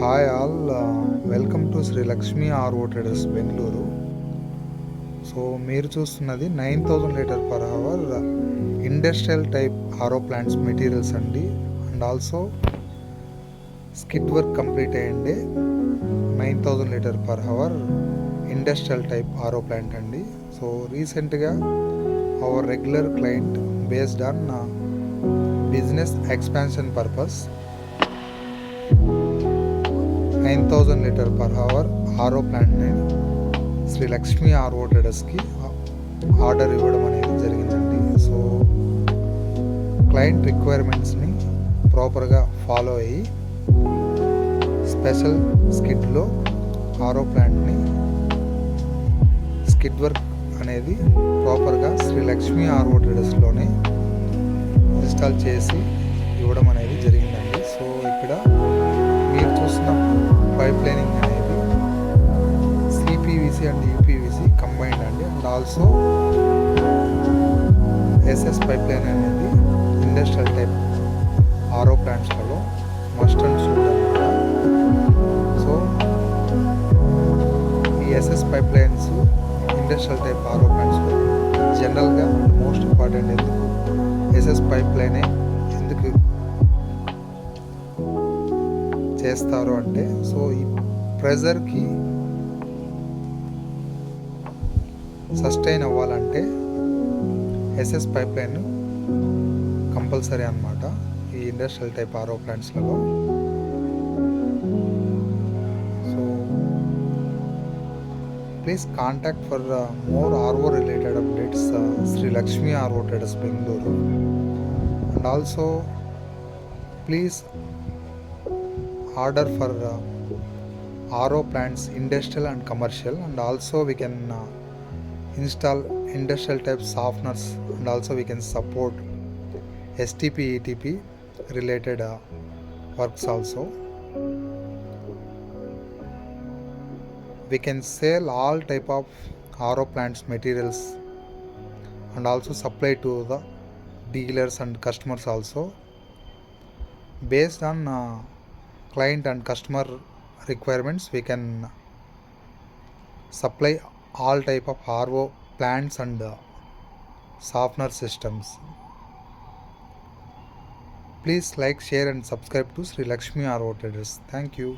Hi all, welcome to Shri Lakshmi RO traders Bengaluru. So మీరు చూస్తున్నది 9000 litre per hour industrial type RO plants materials అండి. And also skid work complete అయ్యిండే 9000 litre per hour industrial type RO plant అండి. So రీసెంట్గా our regular client based on business expansion purpose 9000 litre per hour RO ప్లాంట్ని Shri Lakshmi RO ట్రేడర్స్కి order ఇవ్వడం అనేది జరిగిందండి. So client రిక్వైర్మెంట్స్ని ప్రాపర్గా ఫాలో అయ్యి స్పెషల్ స్కిడ్లో ఆర్ఓ ప్లాంట్ని స్కిడ్ వర్క్ అనేది ప్రాపర్గా శ్రీ లక్ష్మీ ఆర్ఓ ట్రేడర్స్లోనే ఇన్స్టాల్ చేసి ఇవ్వడం అనేది జరిగిందండి. సో ఇక్కడ మీరు చూసిన పైప్ లైనింగ్ అనేది సిపివిసి అండ్ యూపీవిసి కంబైన్డ్ అండి. And also SS pipe line అనేది industrial type RO ప్లాంట్స్లలో must and should అనమాట. సో ఈ SS pipe lines industrial type RO ప్లాంట్స్లో జనరల్గా మోస్ట్ ఇంపార్టెంట్. ఎందుకు ఎస్ఎస్ పైప్ లైనే ఎందుకు చేస్తారు అంటే, సో ఈ ప్రెజర్కి సస్టైన్ అవ్వాలంటే ఎస్ఎస్ పైప్ లైన్ కంపల్సరీ అనమాట ఈ ఇండస్ట్రియల్ టైప్ ఆర్ఓ ప్లాంట్స్లలో. So please contact for more RO related updates Shri Lakshmi RO traders Bengaluru. And also please order for RO plants industrial and commercial, and also we can install industrial type softeners, and also we can support STP ETP related works also. We can sell all type of RO plants materials and also supply to the dealers and customers also. Based on client and customer requirements, we can supply all type of RO plants and softener systems. Please like, share and subscribe to Sri Lakshmi RO Traders. Thank you.